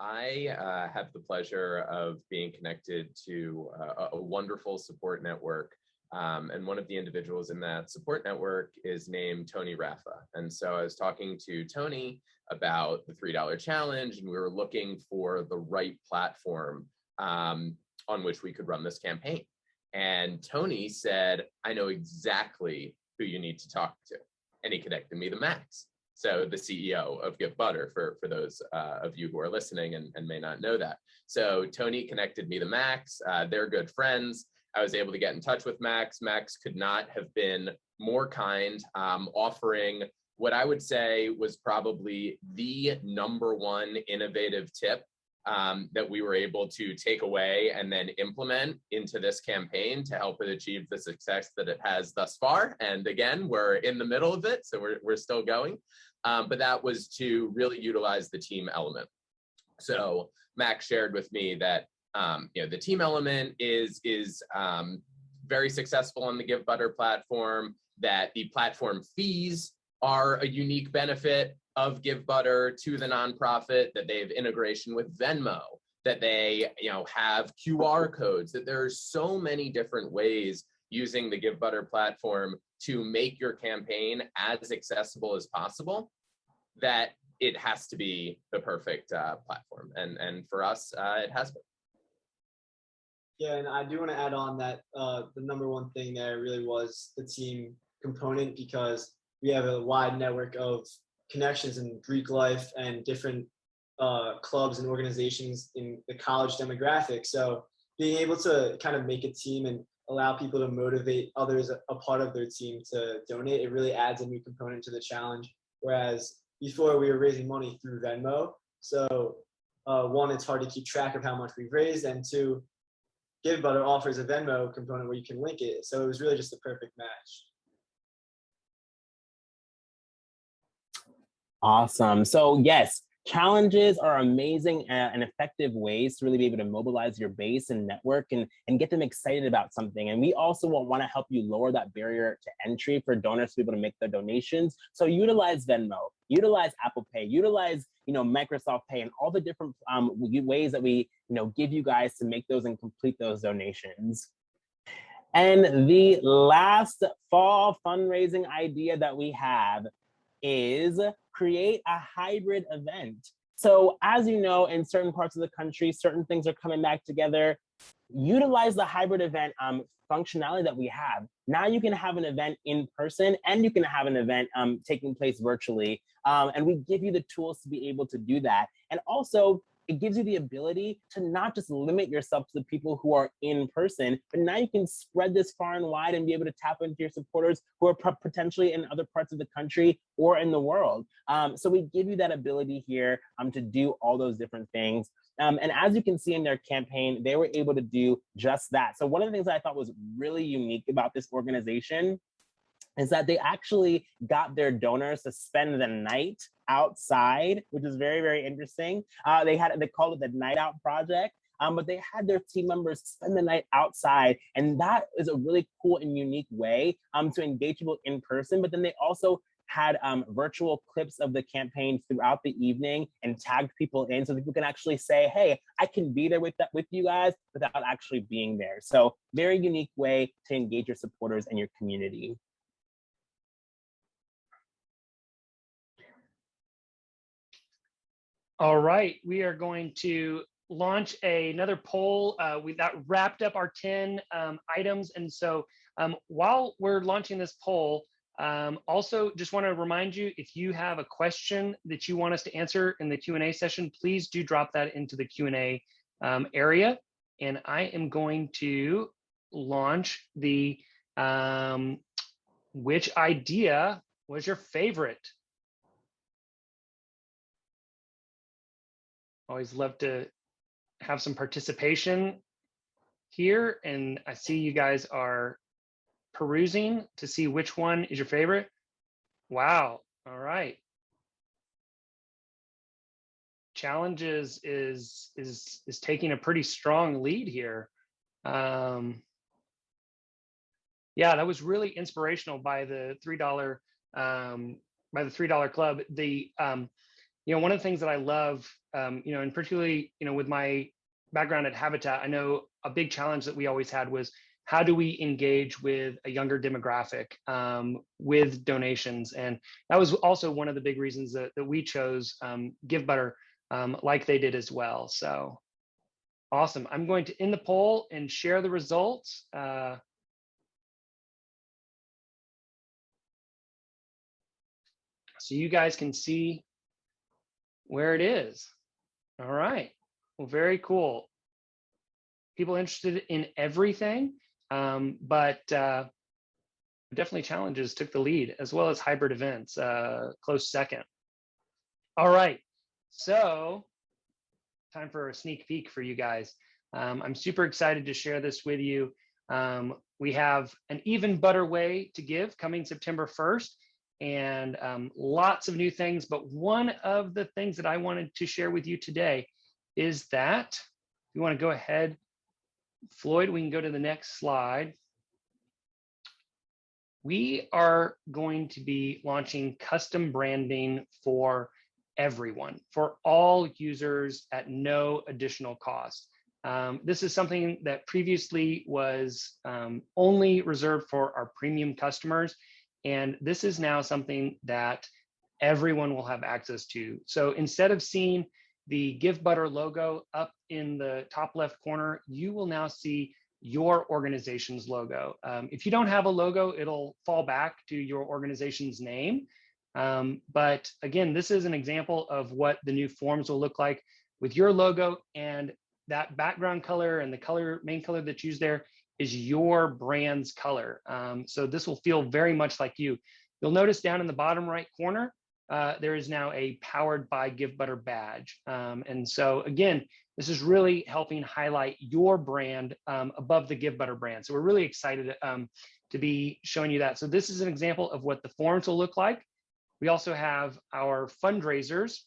I have the pleasure of being connected to a wonderful support network. And one of the individuals in that support network is named Tony Raffa. And so I was talking to Tony about the $3 challenge, and we were looking for the right platform on which we could run this campaign. And Tony said, I know exactly who you need to talk to. And he connected me to Max. So the CEO of Givebutter, for those of you who are listening and may not know that. So Tony connected me to Max. They're good friends. I was able to get in touch with Max. Max could not have been more kind, offering what I would say was probably the #1 innovative tip that we were able to take away and then implement into this campaign to help it achieve the success that it has thus far. And again, we're in the middle of it, so we're still going. But that was to really utilize the team element. So Max shared with me that the team element is very successful on the Givebutter platform, that the platform fees are a unique benefit of Givebutter to the nonprofit, that they have integration with Venmo, that they have QR codes, that there are so many different ways using the Givebutter platform to make your campaign as accessible as possible, that it has to be the perfect platform. And for us, it has been. Yeah, and I do want to add on that the #1 thing there really was the team component, because we have a wide network of connections in Greek life and different clubs and organizations in the college demographic. So being able to kind of make a team and allow people to motivate others a part of their team to donate, it really adds a new component to the challenge. Whereas before we were raising money through Venmo. So one, it's hard to keep track of how much we've raised, and two, Givebutter offers a Venmo component where you can link it. So it was really just the perfect match. Awesome. So yes, challenges are amazing and effective ways to really be able to mobilize your base and network and get them excited about something. And we also want to help you lower that barrier to entry for donors to be able to make their donations. So utilize Venmo, utilize Apple Pay, utilize Microsoft Pay, and all the different ways that we give you guys to make those and complete those donations. And the last fall fundraising idea that we have is create a hybrid event. So as you know, in certain parts of the country, certain things are coming back together. Utilize the hybrid event functionality that we have. Now you can have an event in person and you can have an event taking place virtually. And we give you the tools to be able to do that. And also, it gives you the ability to not just limit yourself to the people who are in person, but now you can spread this far and wide and be able to tap into your supporters who are potentially in other parts of the country or in the world. So we give you that ability here to do all those different things. And as you can see in their campaign, they were able to do just that. So one of the things that I thought was really unique about this organization is that they actually got their donors to spend the night outside, which is very, very interesting. They called it the Night Out Project, but they had their team members spend the night outside. And that is a really cool and unique way to engage people in person. But then they also had virtual clips of the campaign throughout the evening and tagged people in so people can actually say, hey, I can be there with you guys without actually being there. So very unique way to engage your supporters and your community. All right, we are going to launch another poll. That wrapped up our 10 items. And so while we're launching this poll, also just want to remind you, if you have a question that you want us to answer in the Q&A session, please do drop that into the Q&A area. And I am going to launch the which idea was your favorite? Always love to have some participation here. And I see you guys are perusing to see which one is your favorite. Wow. All right. Challenges is taking a pretty strong lead here. Yeah, that was really inspirational by the $3 club. One of the things that I love, and particularly, with my background at Habitat, I know a big challenge that we always had was how do we engage with a younger demographic with donations? And that was also one of the big reasons that we chose Givebutter like they did as well. So awesome. I'm going to end the poll and share the results. So you guys can see where it is. All right. Well, very cool. People interested in everything, but definitely challenges took the lead, as well as hybrid events, close second. All right. So time for a sneak peek for you guys. I'm super excited to share this with you. We have an even butter way to give coming September 1st. And lots of new things, but one of the things that I wanted to share with you today is that, if you want to go ahead, Floyd, we can go to the next slide. We are going to be launching custom branding for everyone, for all users at no additional cost. This is something that previously was only reserved for our premium customers. And this is now something that everyone will have access to. So instead of seeing the Givebutter logo up in the top left corner, you will now see your organization's logo. If you don't have a logo, it'll fall back to your organization's name. But again, this is an example of what the new forms will look like with your logo, and that background color and the main color that's used there is your brand's color. So this will feel very much like you. You'll notice down in the bottom right corner, there is now a Powered by Givebutter badge. And so again, this is really helping highlight your brand above the Givebutter brand. So we're really excited to be showing you that. So this is an example of what the forms will look like. We also have our fundraisers.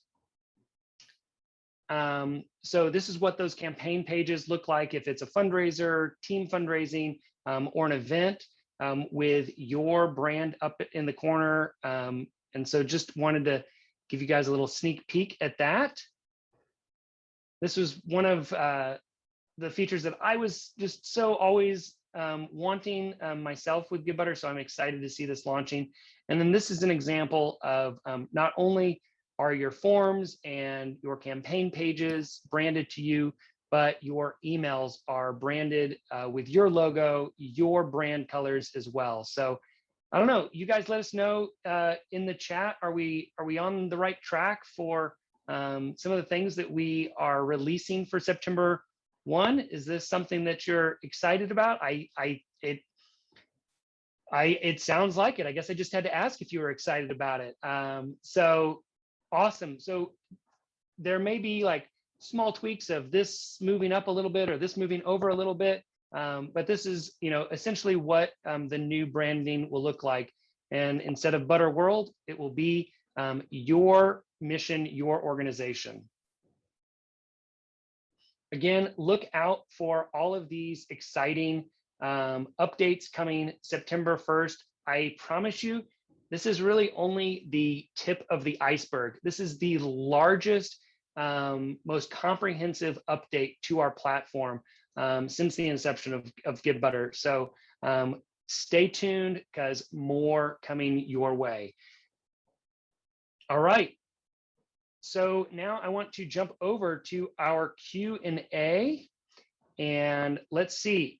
So this is what those campaign pages look like if it's a fundraiser, team fundraising, or an event with your brand up in the corner. And so just wanted to give you guys a little sneak peek at that. This was one of the features that I was just so always wanting myself with Givebutter, so I'm excited to see this launching. And then this is an example of not only are your forms and your campaign pages branded to you, but your emails are branded with your logo, your brand colors as well. So I don't know, you guys let us know in the chat, are we on the right track for some of the things that we are releasing for September 1? Is this something that you're excited about? It sounds like it. I guess I just had to ask if you were excited about it. So awesome. So there may be like small tweaks of this moving up a little bit or this moving over a little bit. But this is, essentially what the new branding will look like. And instead of Butter World, it will be your mission, your organization. Again, look out for all of these exciting updates coming September 1st. I promise you, this is really only the tip of the iceberg. This is the largest, most comprehensive update to our platform since the inception of Givebutter. So stay tuned because more coming your way. All right. So now I want to jump over to our Q&A and let's see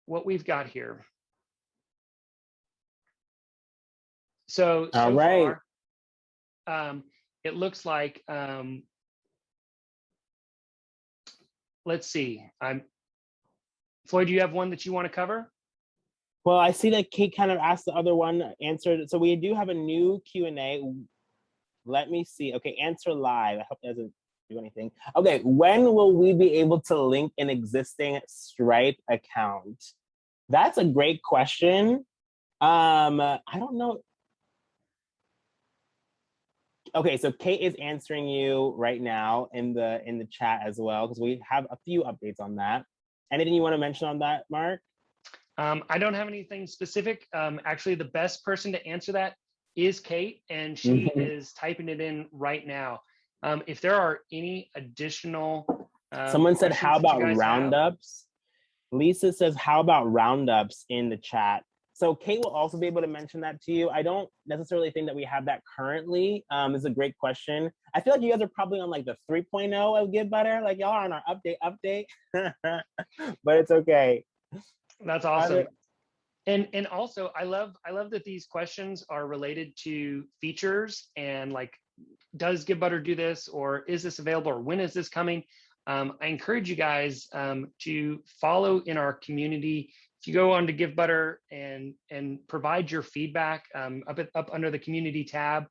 what we've got here. So right. far, it looks like, let's see. Floyd, do you have one that you want to cover? Well, I see that Kate kind of asked the other one, answered. So we do have a new Q&A. Let me see. Okay, answer live. I hope it doesn't do anything. Okay, when will we be able to link an existing Stripe account? That's a great question. I don't know. Okay, so Kate is answering you right now in the chat as well, because we have a few updates on that. Anything you want to mention on that, Mark? I don't have anything specific. Actually, the best person to answer that is Kate, and she is typing it in right now. If there are any additional Someone said, questions how that you about guys have. roundups? Lisa says, how about roundups in the chat? So Kate will also be able to mention that to you. I don't necessarily think that we have that currently. It's a great question. I feel like you guys are probably on like the 3.0 of Givebutter. Like y'all are on our update, but it's okay. That's awesome. And also I love that these questions are related to features and like, does Givebutter do this, or is this available, or when is this coming? I encourage you guys to follow in our community. If you go on to Givebutter and provide your feedback up under the community tab,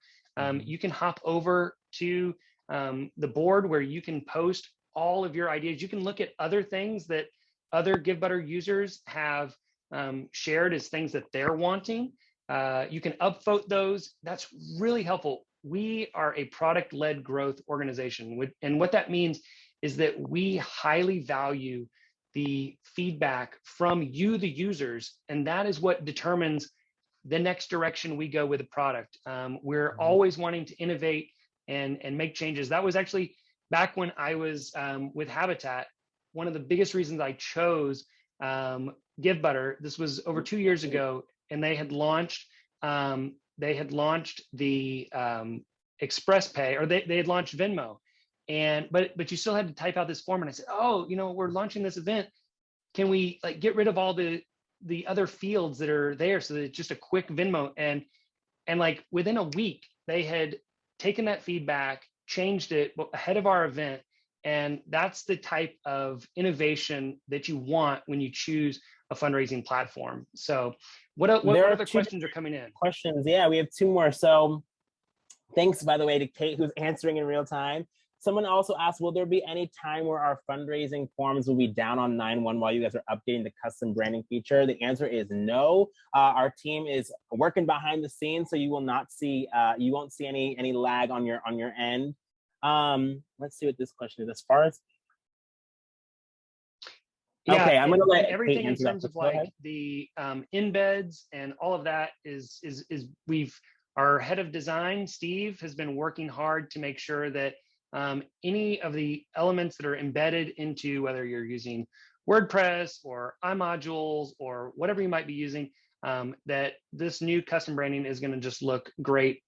you can hop over to the board where you can post all of your ideas. You can look at other things that other Givebutter users have shared as things that they're wanting. You can upvote those. That's really helpful. We are a product-led growth organization, and what that means is that we highly value the feedback from you, the users, and that is what determines the next direction we go with the product. We're always wanting to innovate and make changes. That was actually back when I was with Habitat. One of the biggest reasons I chose Givebutter, this was over 2 years ago, and they had launched the Express Pay, or they had launched Venmo, and but you still had to type out this form. And I said, oh, we're launching this event. Can we like get rid of all the other fields that are there so that it's just a quick Venmo? And like within a week, they had taken that feedback, changed it ahead of our event. And that's the type of innovation that you want when you choose a fundraising platform. So what other questions are coming in? Questions, yeah, we have 2 more. So thanks, by the way, to Kate, who's answering in real time. Someone also asked, will there be any time where our fundraising forms will be down on 9/1 while you guys are updating the custom branding feature? The answer is no. Our team is working behind the scenes, so you will not see, you won't see any lag on your end. Let's see what this question is. As far as yeah, okay, I'm gonna let everything Kate in answer terms that. of like the embeds and all of that is our head of design, Steve, has been working hard to make sure that any of the elements that are embedded into, whether you're using WordPress or iModules or whatever you might be using, that this new custom branding is going to just look great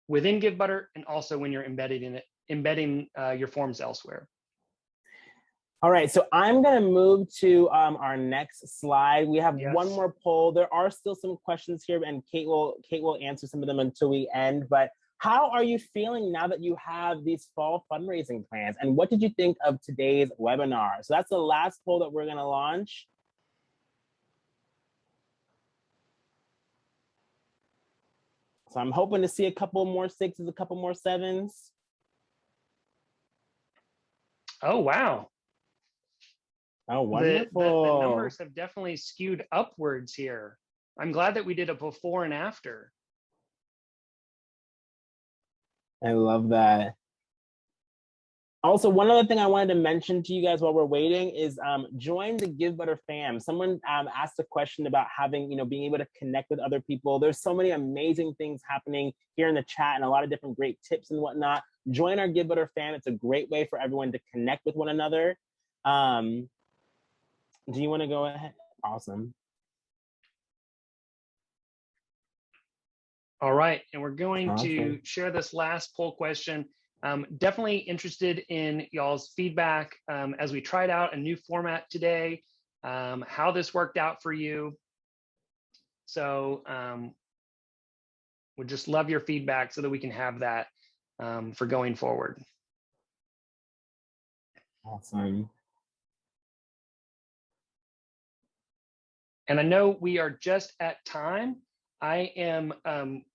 within Givebutter, and also when you're embedding your forms elsewhere. All right, so I'm gonna move to our next slide. We have one more poll. There are still some questions here, and Kate will answer some of them until we end. But how are you feeling now that you have these fall fundraising plans? And what did you think of today's webinar? So that's the last poll that we're gonna launch. So I'm hoping to see a couple more 6s, a couple more 7s. Oh, wow. Oh, wonderful. The numbers have definitely skewed upwards here. I'm glad that we did a before and after. I love that. Also, one other thing I wanted to mention to you guys while we're waiting is join the Givebutter fam. Someone asked a question about having, being able to connect with other people. There's so many amazing things happening here in the chat and a lot of different great tips and whatnot. Join our Givebutter fam. It's a great way for everyone to connect with one another. Do you want to go ahead? Awesome. All right, and we're going to share this last poll question. Definitely interested in y'all's feedback as we tried out a new format today, how this worked out for you. So would just love your feedback so that we can have that for going forward. Awesome. And I know we are just at time. I am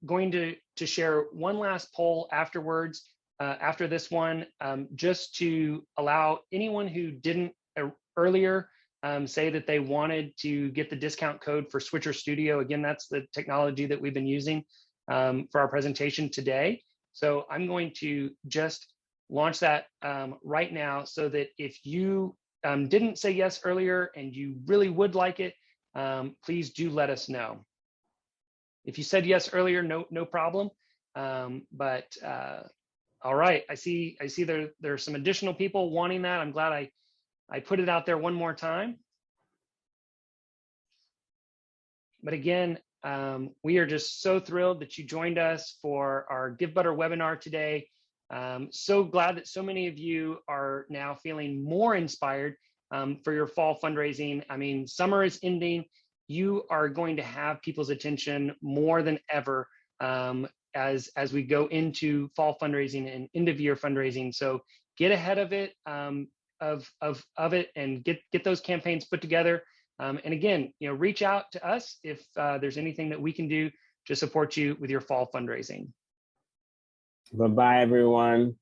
going to share one last poll afterwards, after this one, just to allow anyone who didn't earlier say that they wanted to get the discount code for Switcher Studio. Again, that's the technology that we've been using for our presentation today. So I'm going to just launch that right now, so that if you didn't say yes earlier and you really would like it, please do let us know. If you said yes earlier, no problem. All right, I see there's some additional people wanting that. I'm glad I put it out there one more time. But again, we are just so thrilled that you joined us for our Givebutter webinar today. So glad that so many of you are now feeling more inspired for your fall fundraising. I mean, summer is ending. You are going to have people's attention more than ever as we go into fall fundraising and end of year fundraising. So get ahead of it, and get those campaigns put together. And again, reach out to us if there's anything that we can do to support you with your fall fundraising. Bye-bye, everyone.